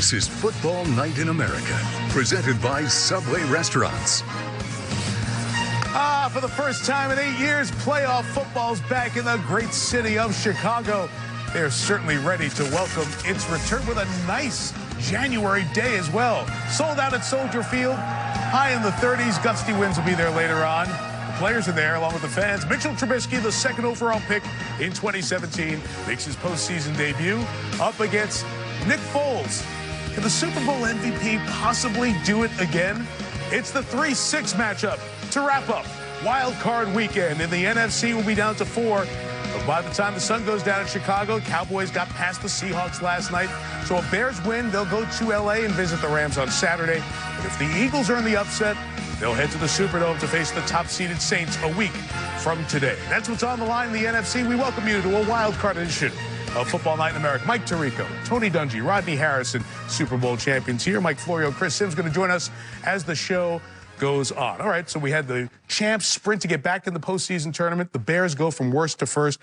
This is Football Night in America, presented by Subway Restaurants. For the first time in 8 years, playoff football's back in the great city of Chicago. They're certainly ready to welcome its return with a nice January day as well. Sold out at Soldier Field, high in the 30s. Gusty winds will be there later on. The players are there along with the fans. Mitchell Trubisky, the second overall pick in 2017, makes his postseason debut up against Nick Foles. Can the Super Bowl MVP possibly do it again? It's the 3-6 matchup to wrap up Wild Card Weekend. In the NFC, we'll be down to 4. But by the time the sun goes down in Chicago, Cowboys got past the Seahawks last night. So if Bears win, they'll go to L.A. and visit the Rams on Saturday. But if the Eagles are in the upset, they'll head to the Superdome to face the top-seeded Saints a week from today. That's what's on the line in the NFC. We welcome you to a Wild Card edition of Football Night in America. Mike Tirico, Tony Dungy, Rodney Harrison, Super Bowl champions here. Mike Florio, Chris Sims going to join us as the show goes on. All right, so we had the champs sprint to get back in the postseason tournament. The Bears go from worst to first.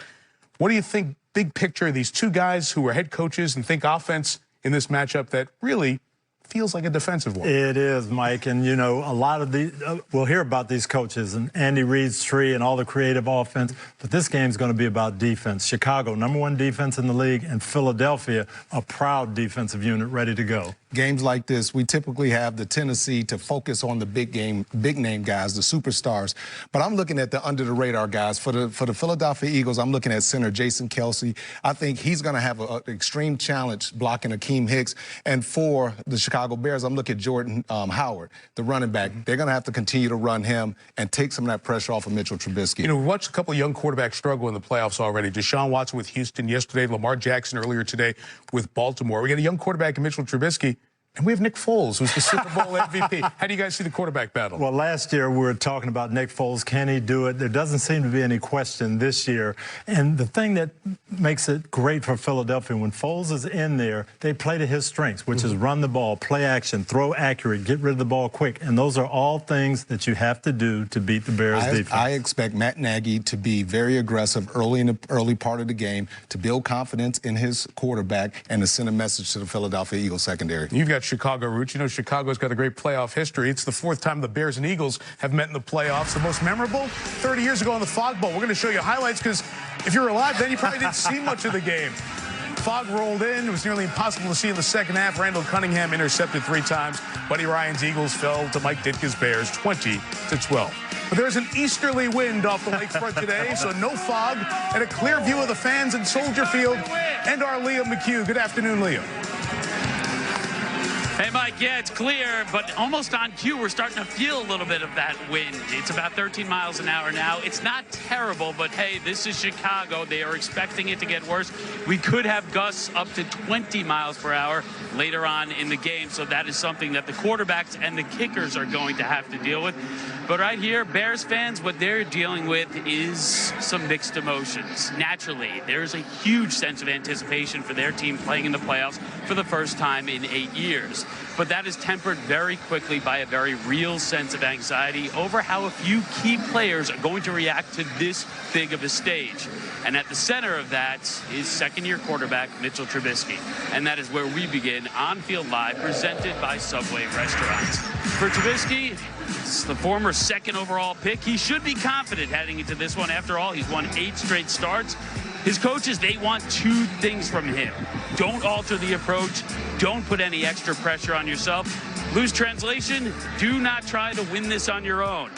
What do you think, big picture, these two guys who are head coaches and think offense in this matchup that really feels like a defensive one? It is, Mike, and you know, a lot of the we'll hear about these coaches and Andy Reid's tree and all the creative offense, but this game's going to be about defense. Chicago, #1 defense in the league, and Philadelphia, a proud defensive unit ready to go. Games like this, we typically have the tendency to focus on the big name guys, the superstars. But I'm looking at the under the radar guys. For the Philadelphia Eagles, I'm looking at center Jason Kelce. I think he's going to have an extreme challenge blocking Akeem Hicks. And for the Chicago Bears, I'm looking at Jordan Howard, the running back. They're going to have to continue to run him and take some of that pressure off of Mitchell Trubisky. You know, we watched a couple of young quarterbacks struggle in the playoffs already. Deshaun Watson with Houston yesterday, Lamar Jackson earlier today with Baltimore. We got a young quarterback in Mitchell Trubisky. And we have Nick Foles, who's the Super Bowl MVP. How do you guys see the quarterback battle? Well, last year we were talking about Nick Foles. Can he do it? There doesn't seem to be any question this year. And the thing that makes it great for Philadelphia, when Foles is in there, they play to his strengths, which is run the ball, play action, throw accurate, get rid of the ball quick. And those are all things that you have to do to beat the Bears defense. I expect Matt Nagy to be very aggressive early in the early part of the game, to build confidence in his quarterback and to send a message to the Philadelphia Eagles secondary. You've got Chicago roots. You know Chicago's got a great playoff history. It's the 4th time the Bears and Eagles have met in the playoffs. The most memorable, 30 years ago in the Fog Bowl. We're going to show you highlights because if you were alive then, you probably didn't see much of the game. Fog rolled in. It was nearly impossible to see in the second half. Randall Cunningham intercepted 3 times. Buddy Ryan's Eagles fell to Mike Ditka's Bears 20-12. But there's an easterly wind off the lakefront today, so no fog and a clear view of the fans in Soldier Field and our Liam McHugh. Good afternoon, Liam. Hey, Mike, yeah, it's clear, but almost on cue, we're starting to feel a little bit of that wind. It's about 13 miles an hour now. It's not terrible, but hey, this is Chicago. They are expecting it to get worse. We could have gusts up to 20 miles per hour later on in the game, so that is something that the quarterbacks and the kickers are going to have to deal with. But right here, Bears fans, what they're dealing with is some mixed emotions. Naturally, there's a huge sense of anticipation for their team playing in the playoffs for the first time in 8 years. But that is tempered very quickly by a very real sense of anxiety over how a few key players are going to react to this big of a stage. And at the center of that is second-year quarterback Mitchell Trubisky. And that is where we begin On Field Live, presented by Subway Restaurants. For Trubisky, it's the former 2nd overall pick. He should be confident heading into this one. After all, he's won 8 straight starts. His coaches, they want 2 things from him. Don't alter the approach. Don't put any extra pressure on yourself. Loose translation, do not try to win this on your own.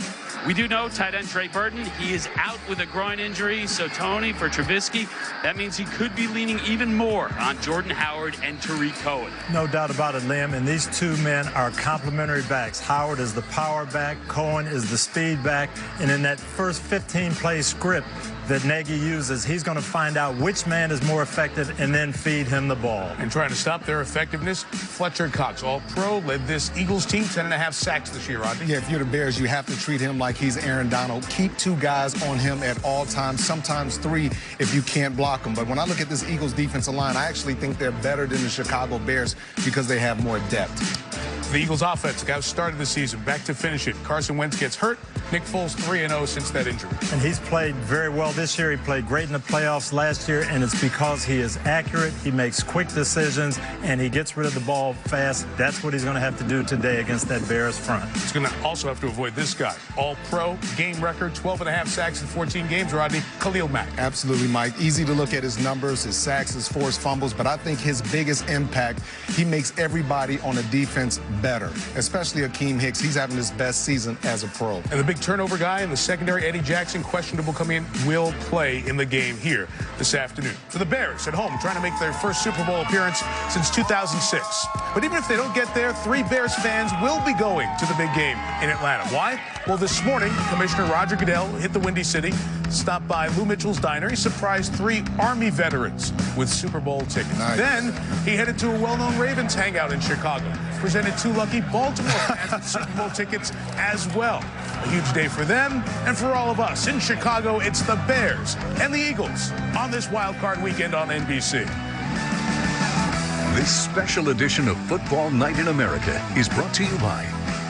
We do know tight end Trey Burton, he is out with a groin injury. So, Tony, for Trubisky, that means he could be leaning even more on Jordan Howard and Tariq Cohen. No doubt about it, Liam. And these 2 men are complementary backs. Howard is the power back. Cohen is the speed back. And in that first 15-play script that Nagy uses, he's going to find out which man is more effective and then feed him the ball. And trying to stop their effectiveness, Fletcher Cox, all-pro, led this Eagles team, 10.5 sacks this year, Rodney. Yeah, if you're the Bears, you have to treat him like he's Aaron Donald. Keep 2 guys on him at all times, sometimes 3 if you can't block him. But when I look at this Eagles defensive line, I actually think they're better than the Chicago Bears because they have more depth. The Eagles offense got started the season, back to finish it. Carson Wentz gets hurt. Nick Foles 3-0 since that injury. And he's played very well this year. He played great in the playoffs last year, and it's because he is accurate, he makes quick decisions, and he gets rid of the ball fast. That's what he's going to have to do today against that Bears front. He's going to also have to avoid this guy. All-pro, game record, 12.5 sacks in 14 games, Rodney, Khalil Mack. Absolutely, Mike. Easy to look at his numbers, his sacks, his forced fumbles, but I think his biggest impact, he makes everybody on the defense better, especially Akeem Hicks. He's having his best season as a pro. And the big turnover guy in the secondary, Eddie Jackson, questionable coming in, will play in the game here this afternoon. For the Bears at home, trying to make their first Super Bowl appearance since 2006. But even if they don't get there, 3 Bears fans will be going to the big game in Atlanta. Why? Well, this morning, Commissioner Roger Goodell hit the Windy City, stopped by Lou Mitchell's Diner. He surprised 3 Army veterans with Super Bowl tickets. Nice. Then he headed to a well-known Ravens hangout in Chicago, presented 2 lucky Baltimore fans with Super Bowl tickets as well. A huge day for them and for all of us. In Chicago, it's the Bears and the Eagles on this wild card weekend on NBC. This special edition of Football Night in America is brought to you by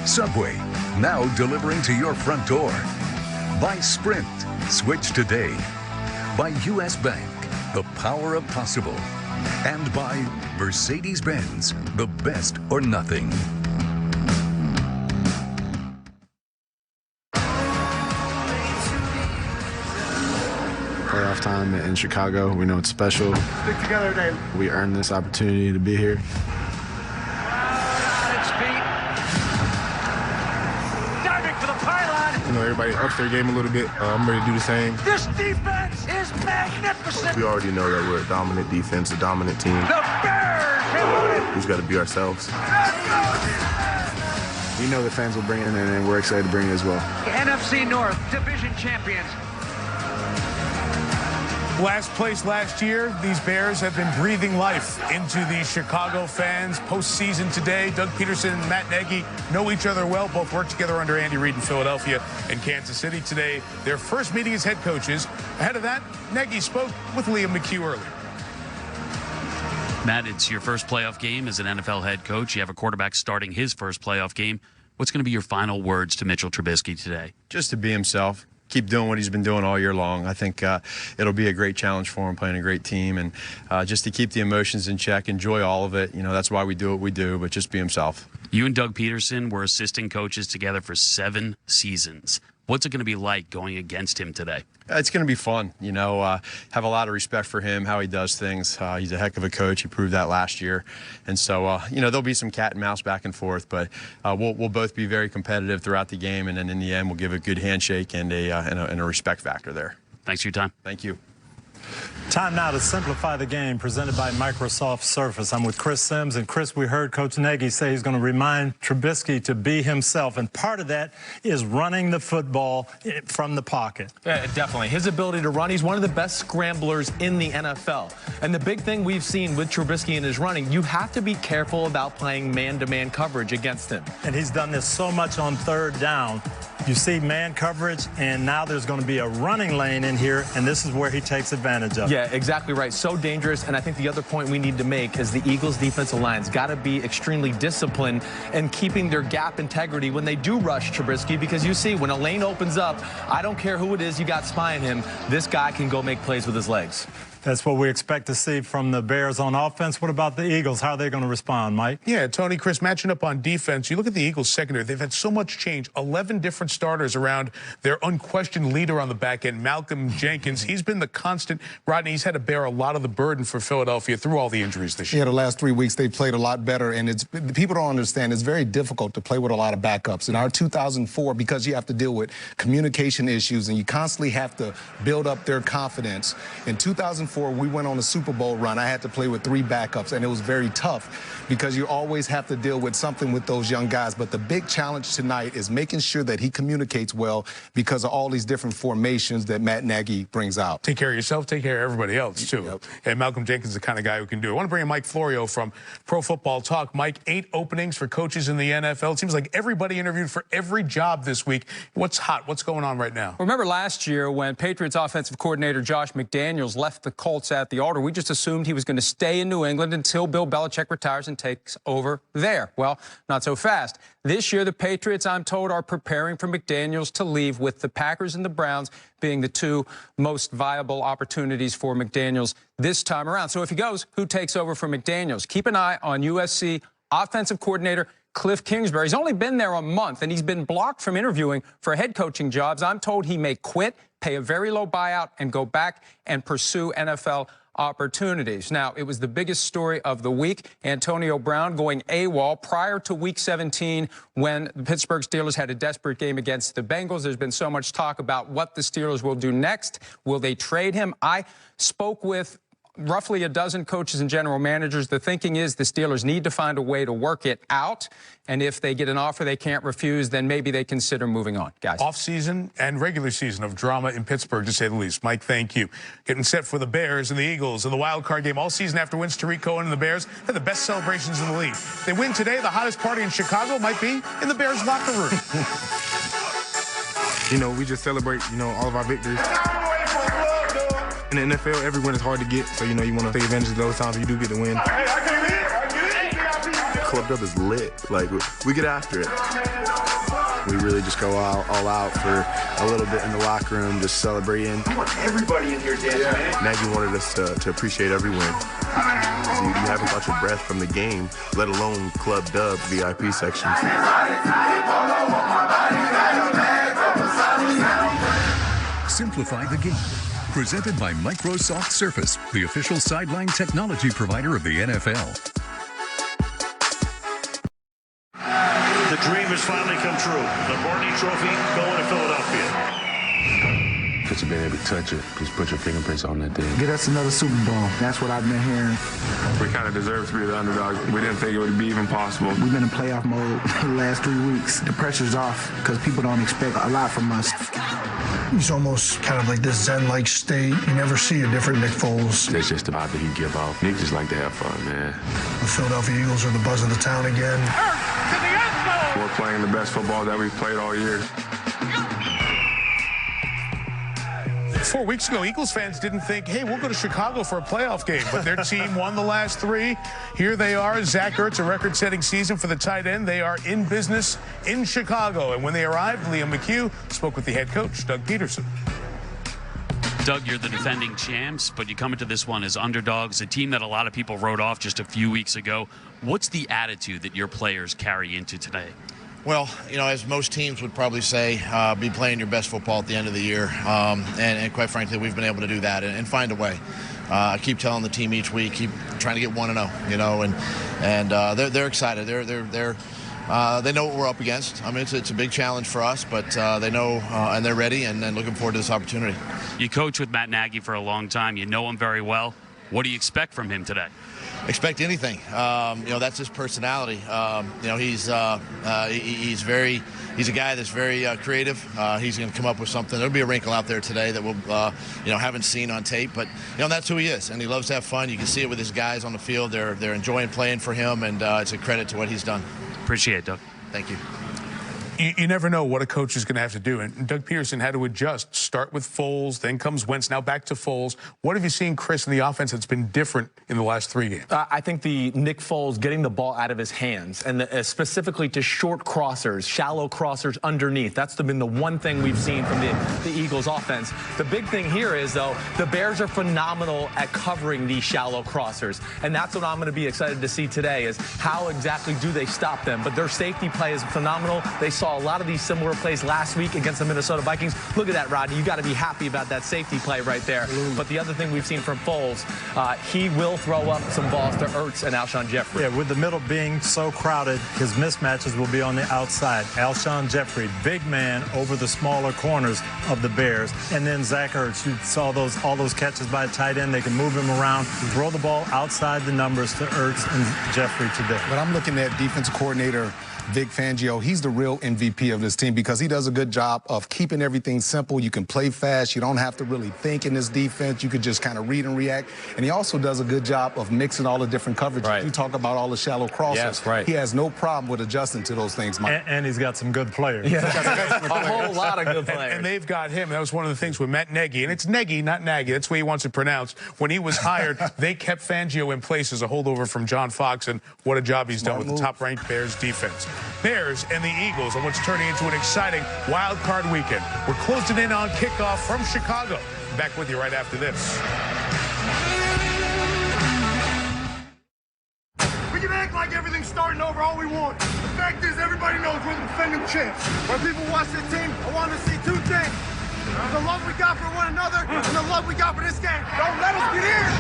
Subway, now delivering to your front door. By Sprint, switch today. By U.S. Bank, the power of possible. And by Mercedes-Benz, the best or nothing. Playoff time in Chicago. We know it's special. Stick together, Dave. We earned this opportunity to be here. Diving for the pylon. You know, everybody ups their game a little bit. I'm ready to do the same. This defense is magnificent. We already know that we're a dominant defense, a dominant team. The Bears have won it. We just got to be ourselves. We know the fans will bring it in, and we're excited to bring it as well. NFC North division champions. Last place last year, these Bears have been breathing life into the Chicago fans. Postseason today, Doug Peterson and Matt Nagy know each other well. Both worked together under Andy Reid in Philadelphia and Kansas City. Today, their first meeting as head coaches. Ahead of that, Nagy spoke with Liam McHugh earlier. Matt, it's your first playoff game as an NFL head coach. You have a quarterback starting his first playoff game. What's going to be your final words to Mitchell Trubisky today? Just to be himself. Keep doing what he's been doing all year long. I think it'll be a great challenge for him, playing a great team, and just to keep the emotions in check, enjoy all of it. You know, that's why we do what we do, but just be himself. You and Doug Peterson were assistant coaches together for 7 seasons. What's it going to be like going against him today? It's going to be fun. You know, have a lot of respect for him, how he does things. He's a heck of a coach. He proved that last year. And so, you know, there'll be some cat and mouse back and forth, but we'll both be very competitive throughout the game. And then in the end, we'll give a good handshake and a respect factor there. Thanks for your time. Thank you. Time now to simplify the game, presented by Microsoft Surface. I'm with Chris Sims, and Chris, we heard Coach Nagy say he's going to remind Trubisky to be himself, and part of that is running the football from the pocket. Yeah, definitely. His ability to run, he's one of the best scramblers in the NFL. And the big thing we've seen with Trubisky in his running, you have to be careful about playing man-to-man coverage against him. And he's done this so much on 3rd down. You see man coverage, and now there's going to be a running lane in here, and this is where he takes advantage of it. Yeah, exactly right. So dangerous. And I think the other point we need to make is the Eagles' defensive line's got to be extremely disciplined and keeping their gap integrity when they do rush Trubisky, because you see, when a lane opens up, I don't care who it is you got spying him, this guy can go make plays with his legs. That's what we expect to see from the Bears on offense. What about the Eagles? How are they going to respond, Mike? Yeah, Tony, Chris, matching up on defense, you look at the Eagles secondary, they've had so much change. 11 different starters around their unquestioned leader on the back end, Malcolm Jenkins. He's been the constant. Rodney, he's had to bear a lot of the burden for Philadelphia through all the injuries this year. Yeah, the last 3 weeks they played a lot better, and people don't understand it's very difficult to play with a lot of backups. In our 2004, because you have to deal with communication issues and you constantly have to build up their confidence. In 2004, we went on a Super Bowl run. I had to play with 3 backups, and it was very tough because you always have to deal with something with those young guys. But the big challenge tonight is making sure that he communicates well because of all these different formations that Matt Nagy brings out. Take care of yourself, take care of everybody else, too. Yep. And Malcolm Jenkins is the kind of guy who can do it. I want to bring in Mike Florio from Pro Football Talk. Mike, 8 openings for coaches in the NFL. It seems like everybody interviewed for every job this week. What's hot? What's going on right now? Remember last year when Patriots offensive coordinator Josh McDaniels left the Colts at the altar. We just assumed he was going to stay in New England until Bill Belichick retires and takes over there. Well, not so fast. This year, the Patriots, I'm told, are preparing for McDaniels to leave, with the Packers and the Browns being the two most viable opportunities for McDaniels this time around. So if he goes, who takes over for McDaniels? Keep an eye on USC offensive coordinator Cliff Kingsbury. He's only been there a month, and he's been blocked from interviewing for head coaching jobs. I'm told he may quit, pay a very low buyout, and go back and pursue NFL opportunities. Now, it was the biggest story of the week. Antonio Brown going AWOL prior to Week 17 when the Pittsburgh Steelers had a desperate game against the Bengals. There's been so much talk about what the Steelers will do next. Will they trade him? I spoke with roughly a dozen coaches and general managers. The thinking is the Steelers need to find a way to work it out. And if they get an offer they can't refuse, then maybe they consider moving on. Guys. Off-season and regular season of drama in Pittsburgh, to say the least. Mike, thank you. Getting set for the Bears and the Eagles in the wild card game all season after wins. Tariq Cohen and the Bears had the best celebrations in the league. If they win today, the hottest party in Chicago might be in the Bears locker room. You know, we just celebrate, all of our victories. In the NFL, every win is hard to get, so, you want to take advantage of those times you do get to win. Club Dub is lit. Like, we get after it. We really just go all out for a little bit in the locker room, just celebrating. I want everybody in here dancing, man. Nagy wanted us to appreciate every win. So you haven't caught your breath from the game, let alone Club Dub VIP section. Simplify the game. Presented by Microsoft Surface, the official sideline technology provider of the NFL. The dream has finally come true. The Barney Trophy going to Philadelphia. Just being able to touch it, just put your fingerprints on that thing. Get us another Super Bowl. That's what I've been hearing. We kind of deserve to be the underdog. We didn't think it would be even possible. We've been in playoff mode the last 3 weeks. The pressure's off because people don't expect a lot from us. He's almost kind of like this Zen-like state. You never see a different Nick Foles. That's just the vibe that he give off. Nick just like to have fun, man. The Philadelphia Eagles are the buzz of the town again. We're playing the best football that we've played all year. 4 weeks ago, Eagles fans didn't think, hey, we'll go to Chicago for a playoff game. But their team won the last 3. Here they are. Zach Ertz, a record-setting season for the tight end. They are in business in Chicago. And when they arrived, Liam McHugh spoke with the head coach, Doug Peterson. Doug, you're the defending champs, but you come into this one as underdogs, a team that a lot of people wrote off just a few weeks ago. What's the attitude that your players carry into today? Well, as most teams would probably say, be playing your best football at the end of the year. And quite frankly, we've been able to do that and find a way. I keep telling the team each week, keep trying to get 1-0, and they're excited. They know what we're up against. I mean, it's a big challenge for us, but they know and they're ready and looking forward to this opportunity. You coach with Matt Nagy for a long time. You know him very well. What do you expect from him today? Expect anything. That's his personality. He's a guy that's very creative. He's going to come up with something. There'll be a wrinkle out there today that we'll, haven't seen on tape, but that's who he is, and he loves to have fun. You can see it with his guys on the field. They're enjoying playing for him, and it's a credit to what he's done. Appreciate it, Doug. Thank you. You never know what a coach is going to have to do. And Doug Peterson had to adjust. Start with Foles, then comes Wentz, now back to Foles. What have you seen, Chris, in the offense that's been different in the last 3 games? I think the Nick Foles getting the ball out of his hands, and specifically to short crossers, shallow crossers underneath. That's been the one thing we've seen from the Eagles offense. The big thing here is, though, the Bears are phenomenal at covering these shallow crossers. And that's what I'm going to be excited to see today, is how exactly do they stop them. But their safety play is phenomenal. They saw a lot of these similar plays last week against the Minnesota Vikings. Look at that, Rodney. You got to be happy about that safety play right there. But the other thing we've seen from Foles, he will throw up some balls to Ertz and Alshon Jeffrey. Yeah, with the middle being so crowded, his mismatches will be on the outside. Alshon Jeffrey, big man over the smaller corners of the Bears. And then Zach Ertz, you saw all those catches by a tight end. They can move him around, throw the ball outside the numbers to Ertz and Jeffrey today. But I'm looking at defensive coordinator Vic Fangio, he's the real MVP of this team because he does a good job of keeping everything simple. You can play fast. You don't have to really think in this defense. You could just kind of read and react. And he also does a good job of mixing all the different coverages. Right. You talk about all the shallow crosses. Yes, right. He has no problem with adjusting to those things, Mike. And he's got some good players. Yeah. A whole lot of good players. And they've got him. That was one of the things with Matt Nagy. And it's Nagy, not Nagy. That's the way he wants it pronounced. When he was hired, they kept Fangio in place as a holdover from John Fox. And what a job he's done with the top-ranked Bears defense. Bears and the Eagles are what's turning into an exciting wild card weekend. We're closing in on kickoff from Chicago. Back with you right after this. We can act like everything's starting over all we want. The fact is, everybody knows we're the defending champs. When people watch this team, I want to see two things. The love we got for one another and the love we got for this game. Don't let us get in.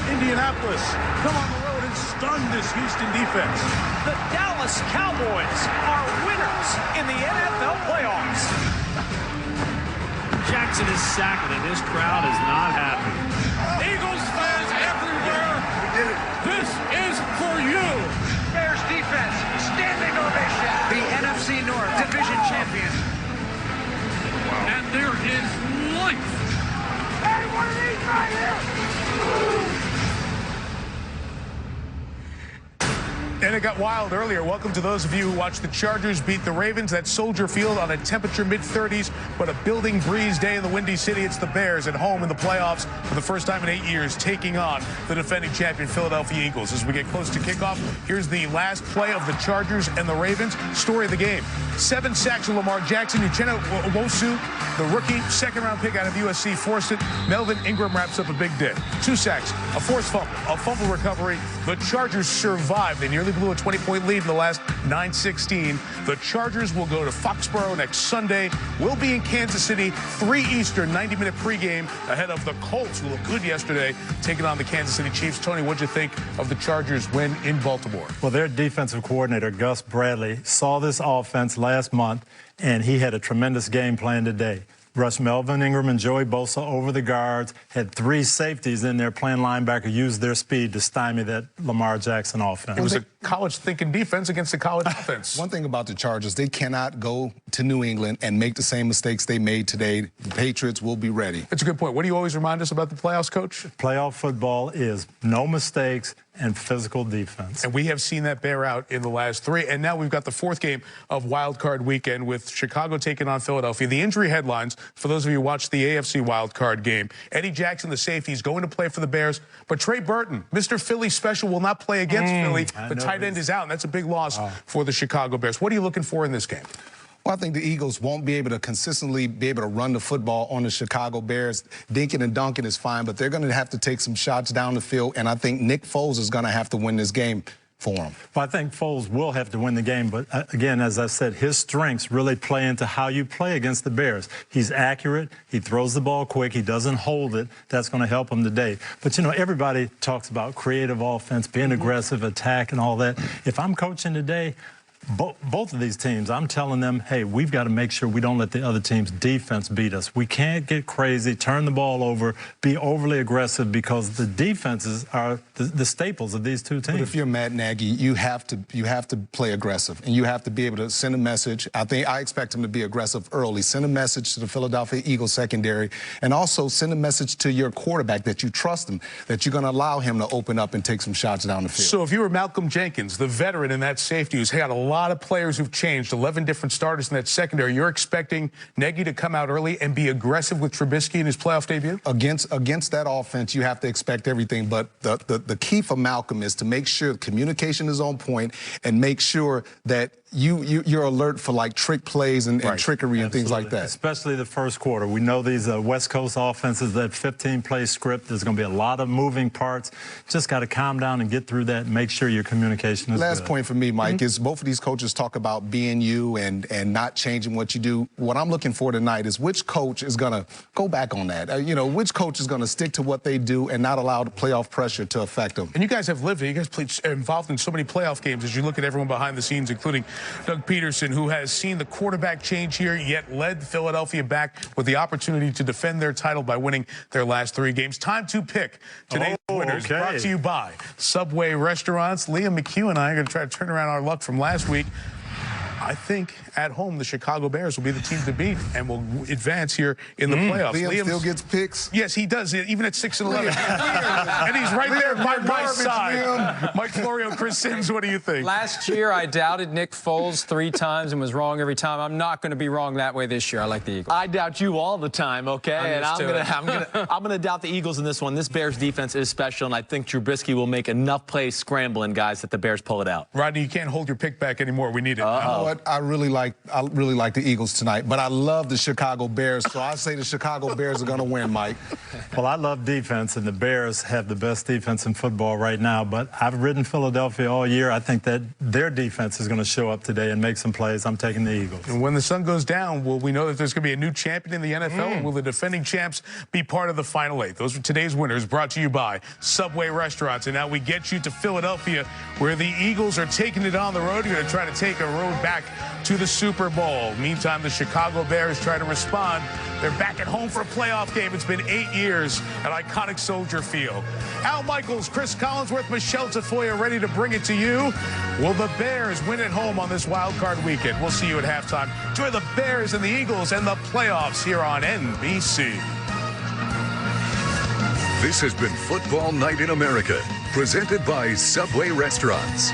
Indianapolis come on the road and stun this Houston defense. The Dallas Cowboys are winners in the NFL playoffs. Jackson is sacked, and this crowd is not happy. Eagles fans everywhere. We did it. This is for you. Bears defense, standing ovation. The NFC North division champion. And there is life. Hey, one of these right here. And it got wild earlier. Welcome to those of you who watched the Chargers beat the Ravens at Soldier Field on a temperature mid-30s, but a building breeze day in the Windy City. It's the Bears at home in the playoffs for the first time in 8 years, taking on the defending champion Philadelphia Eagles. As we get close to kickoff, here's the last play of the Chargers and the Ravens. Story of the game. 7 sacks of Lamar Jackson. Uchenna Nwosu, the rookie, second-round pick out of USC, forced it. Melvin Ingram wraps up a big day. 2 sacks, a forced fumble, a fumble recovery. The Chargers survived. They nearly blew a 20-point lead in the last 9-16. The Chargers will go to Foxborough next Sunday. We'll be in Kansas City, 3 Eastern, 90-minute pregame ahead of the Colts, who looked good yesterday, taking on the Kansas City Chiefs. Tony, what'd you think of the Chargers win in Baltimore? Well, their defensive coordinator, Gus Bradley, saw this offense last month, and he had a tremendous game plan today. Rushed Melvin Ingram and Joey Bosa over the guards, had 3 safeties in there playing linebacker, used their speed to stymie that Lamar Jackson offense. It was a college-thinking defense against a college offense. One thing about the Chargers, they cannot go to New England and make the same mistakes they made today. The Patriots will be ready. That's a good point. What do you always remind us about the playoffs, Coach? Playoff football is no mistakes and physical defense. And we have seen that bear out in the last 3. And now we've got the 4th game of Wild Card Weekend with Chicago taking on Philadelphia. The injury headlines, for those of you who watched the AFC Wild Card game, Eddie Jackson, the safety, is going to play for the Bears. But Trey Burton, Mr. Philly Special, will not play against Philly. The tight end is out, and that's a big loss for the Chicago Bears. What are you looking for in this game? Well, I think the Eagles won't be able to consistently run the football on the Chicago Bears. Dinking and dunking is fine, but they're going to have to take some shots down the field, and I think Nick Foles is going to have to win this game for them. Well, I think Foles will have to win the game, but again, as I said, his strengths really play into how you play against the Bears. He's accurate. He throws the ball quick. He doesn't hold it. That's going to help him today. But, you know, everybody talks about creative offense, being aggressive, attack, and all that. If I'm coaching today, both of these teams, I'm telling them, hey, we've got to make sure we don't let the other team's defense beat us. We can't get crazy, turn the ball over, be overly aggressive, because the defenses are the staples of these two teams. But if you're Matt Nagy, you have to play aggressive, and you have to be able to send a message. I expect him to be aggressive early. Send a message to the Philadelphia Eagles secondary, and also send a message to your quarterback that you trust him, that you're going to allow him to open up and take some shots down the field. So if you were Malcolm Jenkins, the veteran in that safety who's had a lot of players who've changed, 11 different starters in that secondary, you're expecting Nagy to come out early and be aggressive with Trubisky in his playoff debut? Against that offense, you have to expect everything, but the key for Malcolm is to make sure communication is on point and make sure that you're alert for, like, trick plays and trickery and things like that. Especially the first quarter. We know these West Coast offenses, that 15-play script, there's going to be a lot of moving parts. Just got to calm down and get through that and make sure your communication is Last good. point for me, Mike, is both of these coaches talk about being you and not changing what you do. What I'm looking for tonight is which coach is going to go back on that. Which coach is going to stick to what they do and not allow the playoff pressure to affect them. And you guys have lived it. You guys played involved in so many playoff games as you look at everyone behind the scenes, including Doug Peterson, who has seen the quarterback change here, yet led Philadelphia back with the opportunity to defend their title by winning their last 3 games. Time to pick today's winners. Brought to you by Subway Restaurants. Liam McHugh and I are going to try to turn around our luck from last week. I think at home the Chicago Bears will be the team to beat and will advance here in the playoffs. Liam still gets picks? Yes, he does, even at 6-11. And he's right there by my side. Mike Florio, Chris Sims, what do you think? Last year, I doubted Nick Foles 3 times and was wrong every time. I'm not going to be wrong that way this year. I like the Eagles. I doubt you all the time, okay? And I'm gonna doubt the Eagles in this one. This Bears defense is special, and I think Trubisky will make enough plays scrambling, guys, that the Bears pull it out. Rodney, you can't hold your pick back anymore. We need it. You know what? I really like the Eagles tonight, but I love the Chicago Bears, so I say the Chicago Bears are going to win, Mike. Well, I love defense, and the Bears have the best defense in football right now, but I've ridden Philadelphia all year. I think that their defense is going to show up today and make some plays. I'm taking the Eagles. And when the sun goes down, will we know that there's going to be a new champion in the NFL, and will the defending champs be part of the Final 8? Those are today's winners, brought to you by Subway Restaurants. And now we get you to Philadelphia, where the Eagles are taking it on the road. You're going to try to take a road back to the Super Bowl. Meantime, the Chicago Bears try to respond. They're back at home for a playoff game. It's been 8 years at iconic Soldier Field. Al Michaels, Chris Collinsworth, Michelle Tafoya ready to bring it to you. Will the Bears win at home on this wild card weekend? We'll see you at halftime. Enjoy the Bears and the Eagles and the playoffs here on NBC. This has been Football Night in America, presented by Subway Restaurants.